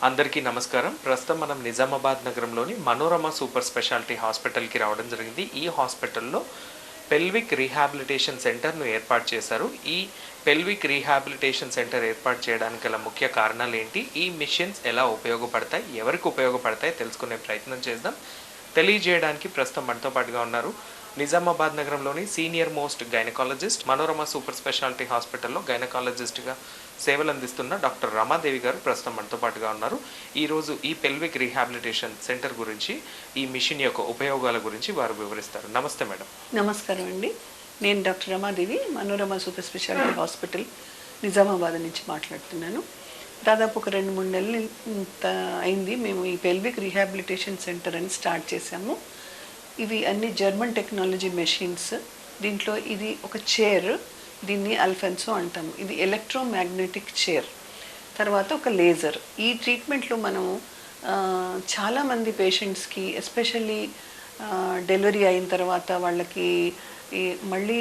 అందరికీ నమస్కారం. ప్రస్తుతం మనం నిజామాబాద్ నగరంలోని మనోరమ సూపర్ స్పెషాలిటీ హాస్పిటల్కి రావడం జరిగింది. ఈ హాస్పిటల్లో పెల్విక్ రీహాబిలిటేషన్ సెంటర్ను ఏర్పాటు చేశారు. ఈ పెల్విక్ రీహాబిలిటేషన్ సెంటర్ ఏర్పాటు చేయడానికి గల ముఖ్య కారణాలు ఏంటి, ఈ మిషన్స్ ఎలా ఉపయోగపడతాయి, ఎవరికి ఉపయోగపడతాయి తెలుసుకునే ప్రయత్నం చేద్దాం. తెలియజేయడానికి ప్రస్తుతం మనతో పాటుగా ఉన్నారు నిజామాబాద్ నగరంలోని senior most gynaecologist, Manorama super speciality హాస్పిటల్లో గైనకాలజిస్ట్గా సేవలు అందిస్తున్న డాక్టర్ రమాదేవి గారు ప్రస్తుతం మనతో పాటుగా ఉన్నారు. ఈరోజు ఈ పెల్విక్ రీహాబిలిటేషన్ సెంటర్ గురించి, ఈ మిషన్ యొక్క ఉపయోగాల గురించి వారు వివరిస్తారు. నమస్తే మేడం. నమస్కారం అండి. నేను doctor Ramadevi, Manorama super speciality hospital Nizamabad నుంచి మాట్లాడుతున్నాను. దాదాపు ఒక 2-3 నెలలు అయింది మేము ఈ పెల్విక్ రీహాబిలిటేషన్ సెంటర్ అని స్టార్ట్ చేశాము. ఇవి అన్ని జర్మన్ టెక్నాలజీ మెషిన్స్. దీంట్లో ఇది ఒక చైర్, దీన్ని అల్ఫెన్సో అంటాము. ఇది ఎలక్ట్రోమాగ్నెటిక్ చైర్. తర్వాత ఒక లేజర్. ఈ ట్రీట్మెంట్లో మనము చాలామంది పేషెంట్స్కి, ఎస్పెషల్లీ డెలివరీ అయిన తర్వాత వాళ్ళకి ఈ మళ్ళీ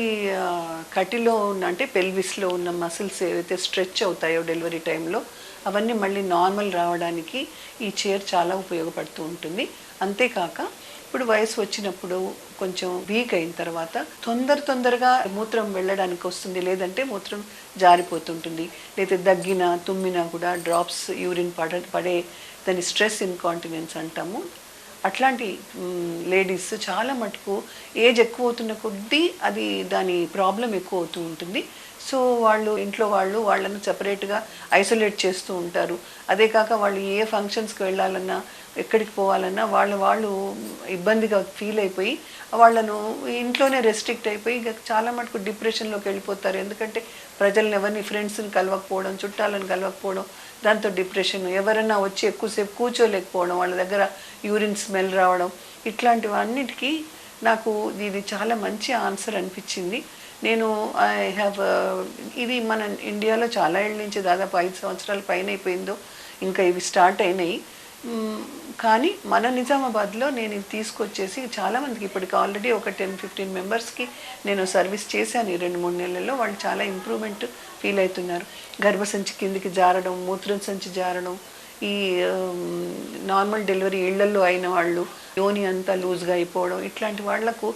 కటిలో ఉన్న, అంటే పెల్విస్లో ఉన్న మసిల్స్ ఏవైతే స్ట్రెచ్ అవుతాయో డెలివరీ టైంలో, అవన్నీ మళ్ళీ నార్మల్ రావడానికి ఈ చైర్ చాలా ఉపయోగపడుతూ ఉంటుంది. అంతేకాక ఇప్పుడు వయసు వచ్చినప్పుడు కొంచెం వీక్ అయిన తర్వాత తొందరగా మూత్రం వెళ్ళడానికి వస్తుంది, లేదంటే మూత్రం జారిపోతుంటుంది, లేదా దగ్గినా తుమ్మినా కూడా డ్రాప్స్ యూరిన్ పడే దాన్ని స్ట్రెస్ ఇన్కాంటినెన్స్ అంటాము. అట్లాంటి లేడీస్ చాలా మటుకు ఏజ్ ఎక్కువ అవుతున్న కొద్దీ అది దాని ప్రాబ్లం ఎక్కువ అవుతూ ఉంటుంది. సో ఇంట్లో వాళ్ళను సెపరేట్గా ఐసోలేట్ చేస్తూ ఉంటారు. అదే కాక వాళ్ళు ఏ ఫంక్షన్స్కి వెళ్ళాలన్నా, ఎక్కడికి పోవాలన్నా వాళ్ళు ఇబ్బందిగా ఫీల్ అయిపోయి వాళ్ళను ఇంట్లోనే రెస్ట్రిక్ట్ అయిపోయి ఇక చాలా మటుకు డిప్రెషన్లోకి వెళ్ళిపోతారు. ఎందుకంటే ప్రజలను ఎవరిని, ఫ్రెండ్స్ని కలవకపోవడం, చుట్టాలను కలవకపోవడం, దాంతో డిప్రెషన్, ఎవరైనా వచ్చి ఎక్కువసేపు కూర్చోలేకపోవడం, వాళ్ళ దగ్గర యూరిన్ స్మెల్ రావడం, ఇట్లాంటివన్నిటికీ నాకు ఇది చాలా మంచి ఆన్సర్ అనిపించింది. నేను ఇది మన ఇండియాలో చాలా ఏళ్ళ నుంచి, దాదాపు 5 సంవత్సరాల పైన అయిపోయిందో ఇంకా ఇవి స్టార్ట్ అయినాయి. కానీ మన నిజామాబాద్లో నేను ఇది తీసుకొచ్చేసి చాలామందికి, ఇప్పటికి ఆల్రెడీ ఒక 10-15 మెంబర్స్కి నేను సర్వీస్ చేశాను. ఈ 2-3 నెలల్లో వాళ్ళు చాలా ఇంప్రూవ్మెంట్ ఫీల్ అవుతున్నారు. గర్భసంచి కిందికి జారడం, మూత్రం సంచి జారడం, ఈ నార్మల్ డెలివరీ ఇళ్లలో అయిన వాళ్ళు యోని అంతా లూజ్గా అయిపోవడం, ఇట్లాంటి వాళ్లకు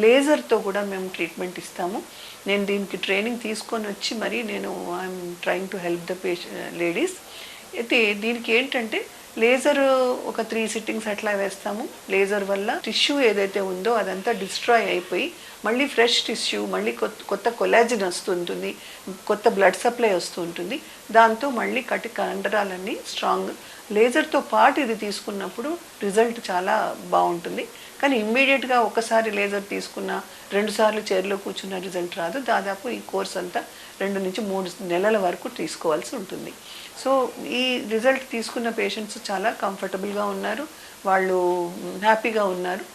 లేజర్తో కూడా మేము ట్రీట్మెంట్ ఇస్తాము. నేను దీనికి ట్రైనింగ్ తీసుకొని వచ్చి నేను I'm trying to help the ladies. అయితే దీనికి ఏంటంటే లేజర్ ఒక 3 సిట్టింగ్స్ అట్లా వేస్తాము. లేజర్ వల్ల టిష్యూ ఏదైతే ఉందో అదంతా డిస్ట్రాయ్ అయిపోయి మళ్ళీ ఫ్రెష్ టిష్యూ, మళ్ళీ కొత్త కొలాజిన్ వస్తుంటుంది, కొత్త బ్లడ్ సప్లై వస్తూ ఉంటుంది. దాంతో మళ్ళీ కండరాలన్నీ స్ట్రాంగ్. లేజర్తో పాటు ఇది తీసుకున్నప్పుడు రిజల్ట్ చాలా బాగుంటుంది. కానీ ఇమ్మీడియట్గా ఒకసారి లేజర్ తీసుకున్న 2 సార్లు చైర్లో కూర్చున్న రిజల్ట్ రాదు. దాదాపు ఈ కోర్స్ అంతా 2 నుంచి 3 నెలల వరకు తీసుకోవాల్సి ఉంటుంది. సో ఈ రిజల్ట్ తీసుకున్న పేషెంట్స్ చాలా కంఫర్టబుల్గా ఉన్నారు, వాళ్ళు హ్యాపీగా ఉన్నారు.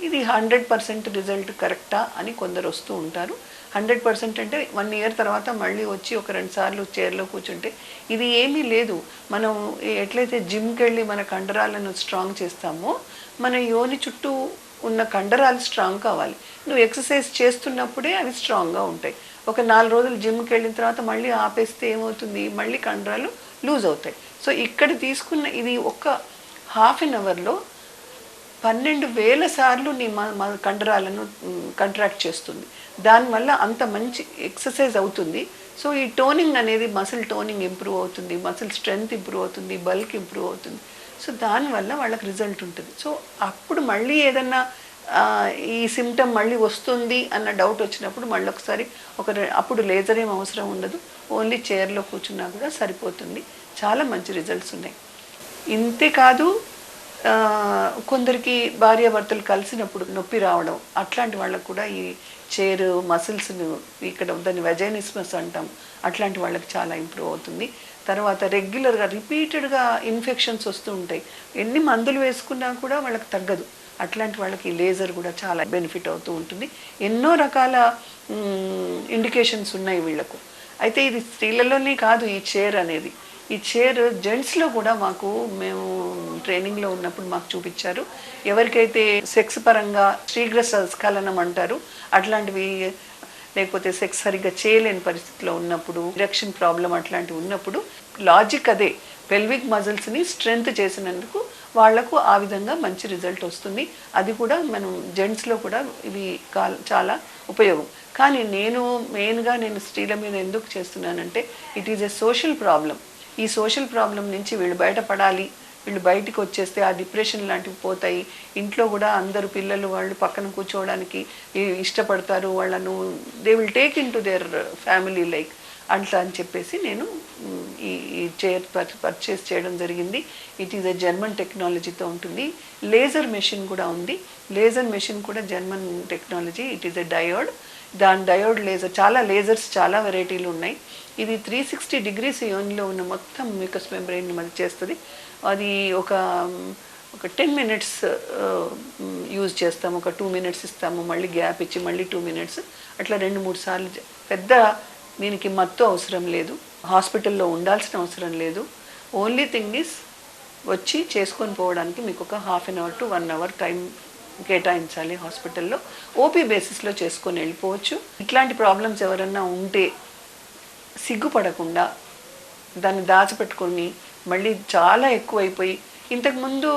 ఇది 100% రిజల్ట్ కరెక్టా అని కొందరు వస్తూ ఉంటారు. 100% అంటే 1 ఇయర్ తర్వాత మళ్ళీ వచ్చి ఒక 2 సార్లు చైర్లో కూర్చుంటే ఇది ఏమీ లేదు. మనం ఎట్లయితే జిమ్కి వెళ్ళి మన కండరాలను స్ట్రాంగ్ చేస్తామో, మన యోని చుట్టూ ఉన్న కండరాలు స్ట్రాంగ్ కావాలి. నువ్వు ఎక్సర్సైజ్ చేస్తున్నప్పుడే అవి స్ట్రాంగ్గా ఉంటాయి. ఒక 4 రోజులు జిమ్కి వెళ్ళిన తర్వాత మళ్ళీ ఆపేస్తే ఏమవుతుంది, మళ్ళీ కండరాలు లూజ్ అవుతాయి. సో ఇక్కడ తీసుకున్న ఇది ఒక ½ అన్ అవర్లో 12,000 సార్లు నీ కండరాలను కంట్రాక్ట్ చేస్తుంది. దానివల్ల అంత మంచి ఎక్సర్సైజ్ అవుతుంది. సో ఈ టోనింగ్ అనేది, మసిల్ టోనింగ్ ఇంప్రూవ్ అవుతుంది, మసిల్ స్ట్రెంగ్త్ ఇంప్రూవ్ అవుతుంది, బల్క్ ఇంప్రూవ్ అవుతుంది. సో దానివల్ల వాళ్ళకి రిజల్ట్ ఉంటుంది. సో అప్పుడు మళ్ళీ ఏదన్నా ఈ సిమ్టమ్ మళ్ళీ వస్తుంది అన్న డౌట్ వచ్చినప్పుడు మళ్ళీ ఒకసారి అప్పుడు లేజర్ ఏం అవసరం ఉండదు, ఓన్లీ చైర్లో కూర్చున్నా కూడా సరిపోతుంది. చాలా మంచి రిజల్ట్స్ ఉన్నాయి. ఇంతే కాదు, కొందరికి భార్యాభర్తలు కలిసినప్పుడు నొప్పి రావడం, అట్లాంటి వాళ్ళకు కూడా ఈ చైర్ మసిల్స్ను, ఇక్కడ దాన్ని వెజైనిస్మస్ అంటాం, అట్లాంటి వాళ్ళకి చాలా ఇంప్రూవ్ అవుతుంది. తర్వాత రెగ్యులర్గా రిపీటెడ్గా ఇన్ఫెక్షన్స్ వస్తూ ఉంటాయి, ఎన్ని మందులు వేసుకున్నా కూడా వాళ్ళకి తగ్గదు. అట్లాంటి వాళ్ళకి లేజర్ కూడా చాలా బెనిఫిట్ అవుతూ ఉంటుంది. ఎన్నో రకాల ఇండికేషన్స్ ఉన్నాయి వీళ్ళకు. అయితే ఇది స్త్రీలలోనే కాదు ఈ చైర్ అనేది. ఈ చైర్ జెంట్స్లో కూడా మేము ట్రైనింగ్లో ఉన్నప్పుడు మాకు చూపించారు. ఎవరికైతే సెక్స్ పరంగా శీఘ్ర స్ఖలనం అంటారు, అట్లాంటివి, లేకపోతే సెక్స్ సరిగ్గా చేయలేని పరిస్థితిలో ఉన్నప్పుడు, ఎరెక్షన్ ప్రాబ్లం అట్లాంటివి ఉన్నప్పుడు, లాజిక్ అదే, పెల్విక్ మజిల్స్ని స్ట్రెంగ్త్ చేసినందుకు వాళ్లకు ఆ విధంగా మంచి రిజల్ట్ వస్తుంది. అది కూడా మనం జెంట్స్లో కూడా ఇవి చాలా ఉపయోగం. కానీ మెయిన్గా నేను స్త్రీల మీద ఎందుకు చేస్తున్నానంటే it is a social problem. ఈ సోషల్ ప్రాబ్లం నుంచి వీళ్ళు బయటపడాలి, వీళ్ళు బయటికి వచ్చేస్తే ఆ డిప్రెషన్ లాంటివి పోతాయి. ఇంట్లో కూడా అందరు పిల్లలు వాళ్ళు పక్కన కూర్చోవడానికి ఇష్టపడతారు, వాళ్ళను they will take in to their family like అట్లా అని చెప్పేసి నేను ఈ చైర్ పర్చేస్ చేయడం జరిగింది. ఇట్ ఈజ్ ఎ జర్మన్ టెక్నాలజీతో ఉంటుంది. లేజర్ మెషిన్ కూడా ఉంది. లేజర్ మెషిన్ కూడా German technology. It is a diode. దాని డయోడ్ లేజర్, చాలా లేజర్స్ చాలా వెరైటీలు ఉన్నాయి. ఇది 360 degrees యోనిలో ఉన్న మొత్తం మ్యూకస్ మెంబ్రెయిన్ మనకి చేస్తుంది. అది ఒక 10 minutes యూజ్ చేస్తాము, ఒక 2 minutes ఇస్తాము, మళ్ళీ గ్యాప్ ఇచ్చి మళ్ళీ 2 minutes, అట్లా 2-3 సార్లు. పెద్ద దీనికి మత్తు అవసరం లేదు, హాస్పిటల్లో ఉండాల్సిన అవసరం లేదు. ఓన్లీ థింగ్ ఈస్ వచ్చి చేసుకొని పోవడానికి మీకు ఒక 1/2 hour to 1 hour టైం కేటాయించాలి హాస్పిటల్లో. ఓపీ బేసిస్లో చేసుకొని వెళ్ళిపోవచ్చు. ఇట్లాంటి ప్రాబ్లమ్స్ ఎవరన్నా ఉంటే సిగ్గుపడకుండా దాన్ని దాచిపెట్టుకొని మళ్ళీ చాలా ఎక్కువైపోయి, ఇంతకుముందు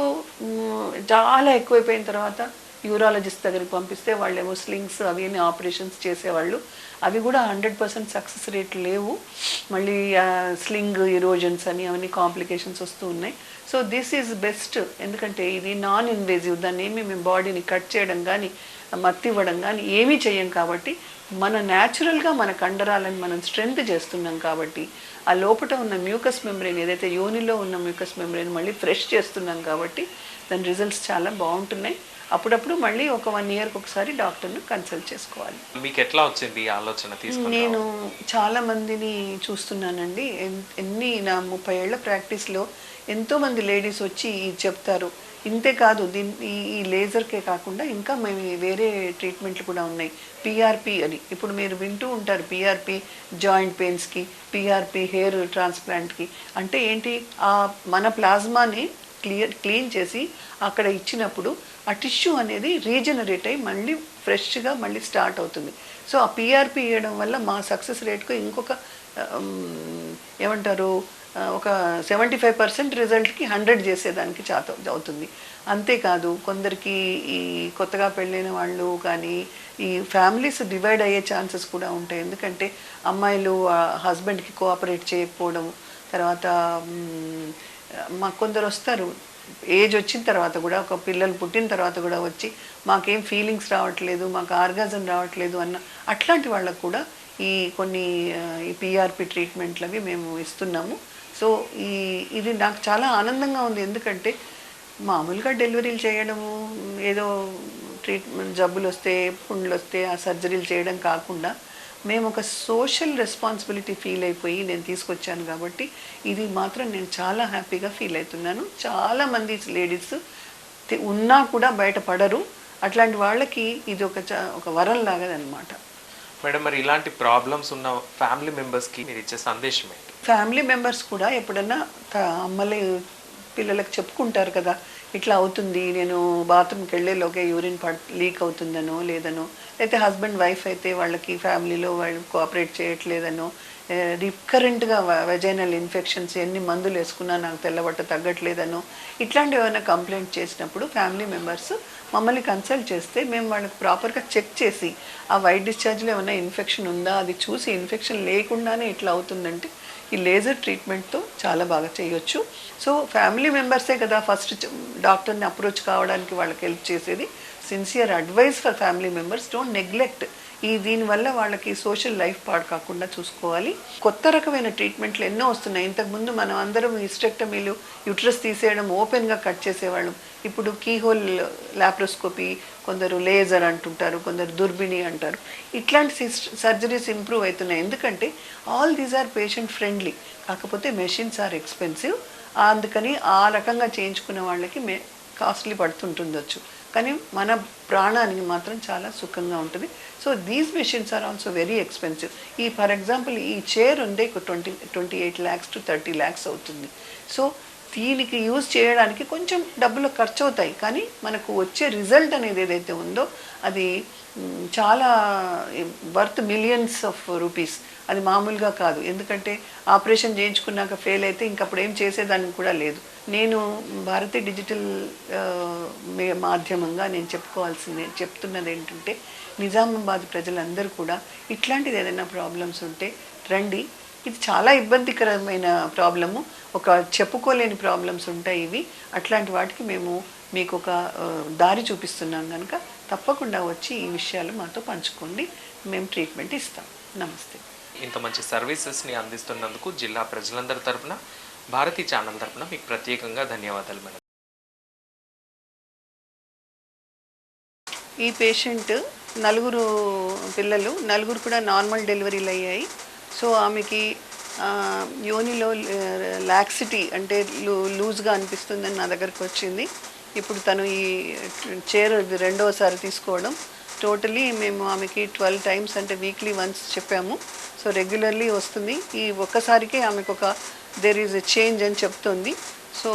చాలా ఎక్కువైపోయిన తర్వాత యూరాలజిస్ట్ దగ్గరికి పంపిస్తే వాళ్ళేమో స్లింగ్స్ అవి ఆపరేషన్స్ చేసేవాళ్ళు. అవి కూడా 100% సక్సెస్ రేట్ లేవు. మళ్ళీ స్లింగ్ ఇరోజన్స్ అని అవన్నీ కాంప్లికేషన్స్ వస్తూ ఉన్నాయి. So this is best. ఎందుకంటే ఇది నాన్ ఇన్వేజివ్. దాన్ని ఏమి మేము బాడీని కట్ చేయడం కానీ మత్తి ఇవ్వడం కానీ ఏమీ చెయ్యం. కాబట్టి మన న్యాచురల్గా మన కండరాలను మనం స్ట్రెంగ్త్ చేస్తున్నాం. కాబట్టి ఆ లోపల ఉన్న మ్యూకస్ మెంబ్రెయిన్, ఏదైతే యోనిలో ఉన్న మ్యూకస్ మెంబ్రెయిన్ మళ్ళీ ఫ్రెష్ చేస్తున్నాం. కాబట్టి దాని రిజల్ట్స్ చాలా బాగుంటున్నాయి. అప్పుడప్పుడు మళ్ళీ ఒక 1 yearకి ఒకసారి డాక్టర్ను కన్సల్ట్ చేసుకోవాలి. మీకు ఎట్లా వచ్చింది ఈ ఆలోచన తీసుకుని? నేను చాలా మందిని చూస్తున్నానండి. నా 30 ఏళ్ల ప్రాక్టీస్లో ఎంతోమంది లేడీస్ వచ్చి చెప్తారు. ఇంతే కాదు, ఈ లేజర్కే కాకుండా ఇంకా మేము వేరే ట్రీట్మెంట్లు కూడా ఉన్నాయి. పిఆర్పి అని ఇప్పుడు మీరు వింటూ ఉంటారు. పిఆర్పి జాయింట్ పెయిన్స్కి, పిఆర్పి హెయిర్ ట్రాన్స్ప్లాంట్కి. అంటే ఏంటి, ఆ మన ప్లాస్మాని క్లీన్ చేసి అక్కడ ఇచ్చినప్పుడు ఆ టిష్యూ అనేది రీజనరేట్ అయ్యి మళ్ళీ ఫ్రెష్గా మళ్ళీ స్టార్ట్ అవుతుంది. సో ఆ పిఆర్పి ఇవ్వడం వల్ల మా సక్సెస్ రేట్కు ఇంకొక ఏమంటారు ఒక 75% రిజల్ట్కి 100 చేసేదానికి అవుతుంది. అంతేకాదు కొందరికి ఈ కొత్తగా పెళ్ళైన వాళ్ళు కానీ ఈ ఫ్యామిలీస్ డివైడ్ అయ్యే ఛాన్సెస్ కూడా ఉంటాయి. ఎందుకంటే అమ్మాయిలు హస్బెండ్కి కోఆపరేట్ చేయకపోవడం, తర్వాత మాకు కొందరు వస్తారు ఏజ్ వచ్చిన తర్వాత కూడా, ఒక పిల్లలు పుట్టిన తర్వాత కూడా వచ్చి మాకేం ఫీలింగ్స్ రావట్లేదు, మాకు ఆర్గాజం రావట్లేదు అన్న అట్లాంటి వాళ్ళకు కూడా ఈ కొన్ని ఈ పిఆర్పి ట్రీట్మెంట్లు అవి మేము ఇస్తున్నాము. సో ఇది నాకు చాలా ఆనందంగా ఉంది. ఎందుకంటే మామూలుగా డెలివరీలు చేయడము, ఏదో ట్రీట్మెంట్ జబ్బులు వస్తే పుండ్లు వస్తే ఆ సర్జరీలు చేయడం కాకుండా మేము ఒక సోషల్ రెస్పాన్సిబిలిటీ ఫీల్ అయిపోయి నేను తీసుకొచ్చాను. కాబట్టి ఇది మాత్రం నేను చాలా హ్యాపీగా ఫీల్ అవుతున్నాను. చాలామంది లేడీస్ ఉన్నా కూడా బయటపడరు. అట్లాంటి వాళ్ళకి ఇది ఒక వరం లాగదనమాట. మేడం, మరి ఇలాంటి ప్రాబ్లమ్స్ ఉన్న ఫ్యామిలీ మెంబర్స్కి మీరు ఇచ్చే సందేశం ఏంటి? ఫ్యామిలీ మెంబర్స్ కూడా ఎప్పుడన్నా అమ్మలే పిల్లలకు చెప్పుకుంటారు కదా, ఇట్లా అవుతుంది, నేను బాత్రూమ్కి వెళ్ళేలోకే యూరిన్ లీక్ అవుతుందనో లేదనో, అయితే హస్బెండ్ వైఫ్ అయితే వాళ్ళకి ఫ్యామిలీలో వాళ్ళు కోఆపరేట్ చేయట్లేదనో, రికరెంట్గా వెజైనల్ ఇన్ఫెక్షన్స్ ఎన్ని మందులు వేసుకున్నా నాకు తెల్లబట్ట తగ్గట్లేదనో, ఇట్లాంటివి ఏమైనా కంప్లైంట్ చేసినప్పుడు ఫ్యామిలీ మెంబర్స్ మమ్మల్ని కన్సల్ట్ చేస్తే మేము వాళ్ళకి ప్రాపర్గా చెక్ చేసి ఆ వైట్ డిశ్చార్జ్లో ఏమైనా ఇన్ఫెక్షన్ ఉందా అది చూసి, ఇన్ఫెక్షన్ లేకుండానే ఇట్లా అవుతుందంటే ఈ లేజర్ ట్రీట్మెంట్తో చాలా బాగా చేయొచ్చు. సో ఫ్యామిలీ మెంబర్సే కదా ఫస్ట్ డాక్టర్ని అప్రోచ్ కావడానికి వాళ్ళకి హెల్ప్ చేసేది. Sincere advice for family members, don't neglect. దీనివల్ల వాళ్ళకి సోషల్ లైఫ్ పాడు కాకుండా చూసుకోవాలి. కొత్త రకమైన ట్రీట్మెంట్లు ఎన్నో వస్తున్నాయి. ఇంతకుముందు మనం అందరం హిస్టెక్టమీలు, యూట్రస్ తీసేయడం, ఓపెన్గా కట్ చేసేవాళ్ళం. ఇప్పుడు కీహోల్ లాప్రోస్కోపీ, కొందరు లేజర్ అంటుంటారు, కొందరు దుర్బిణి అంటారు. ఇట్లాంటి సర్జరీస్ ఇంప్రూవ్ అవుతున్నాయి. ఎందుకంటే all these are patient friendly. కాకపోతే మెషిన్స్ ఆర్ ఎక్స్పెన్సివ్. అందుకని ఆ రకంగా చేయించుకునే వాళ్ళకి కాస్ట్లీ పడుతుంటుండొచ్చు, కానీ మన ప్రాణానికి మాత్రం చాలా సుఖంగా ఉంటుంది. So these machines are also very expensive. For example ఈ చైర్ ఉంది 28 lakhs to 30 lakhs అవుతుంది. సో దీనికి యూజ్ చేయడానికి కొంచెం డబ్బులు ఖర్చు అవుతాయి, కానీ మనకు వచ్చే రిజల్ట్ అనేది ఏదైతే ఉందో అది చాలా వర్త్ మిలియన్స్ ఆఫ్ రూపీస్. అది మామూలుగా కాదు, ఎందుకంటే ఆపరేషన్ చేయించుకున్నాక ఫెయిల్ అయితే ఇంకప్పుడు ఏం చేసేదానికి కూడా లేదు. నేను భారతీయ డిజిటల్ మాధ్యమంగా నేను చెప్తున్నది ఏంటంటే, నిజామాబాద్ ప్రజలందరూ కూడా ఇట్లాంటిది ఏదైనా ప్రాబ్లమ్స్ ఉంటే రండి. ఇది చాలా ఇబ్బందికరమైన ప్రాబ్లము, ఒక చెప్పుకోలేని ప్రాబ్లమ్స్ ఉంటాయి ఇవి. అట్లాంటి వాటికి మేము మీకు ఒక దారి చూపిస్తున్నాం కనుక తప్పకుండా వచ్చి ఈ విషయాలు మాతో పంచుకోండి, మేము ట్రీట్మెంట్ ఇస్తాం. నమస్తే. ఇంత మంచి సర్వీసెస్ని అందిస్తున్నందుకు జిల్లా ప్రజలందరి తరపున, భారతీ ఛానల్ తరపున మీకు ప్రత్యేకంగా ధన్యవాదాలు మేడం. ఈ పేషెంట్ 4 పిల్లలు, 4 కూడా నార్మల్ డెలివరీలు అయ్యాయి. సో ఆమెకి యోనిలో లాక్సిటీ అంటే లూజ్గా అనిపిస్తుందని నా దగ్గరకు వచ్చింది. ఇప్పుడు తను ఈ చైర్ రెండోసారి తీసుకోవడం. టోటలీ మేము ఆమెకి 12 టైమ్స్ అంటే వీక్లీ వన్స్ చెప్పాము. సో రెగ్యులర్లీ వస్తుంది. ఈ ఒక్కసారికి ఆమెకు ఒక దేర్ ఈజ్ ఎ చేంజ్ అని చెప్తుంది. సో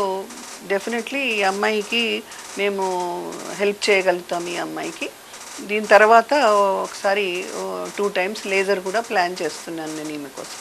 డెఫినెట్లీ ఈ అమ్మాయికి మేము హెల్ప్ చేయగలుగుతాం. ఈ అమ్మాయికి దీని తర్వాత ఒకసారి 2 టైమ్స్ లేజర్ కూడా ప్లాన్ చేస్తున్నాను నేను ఈమె కోసం.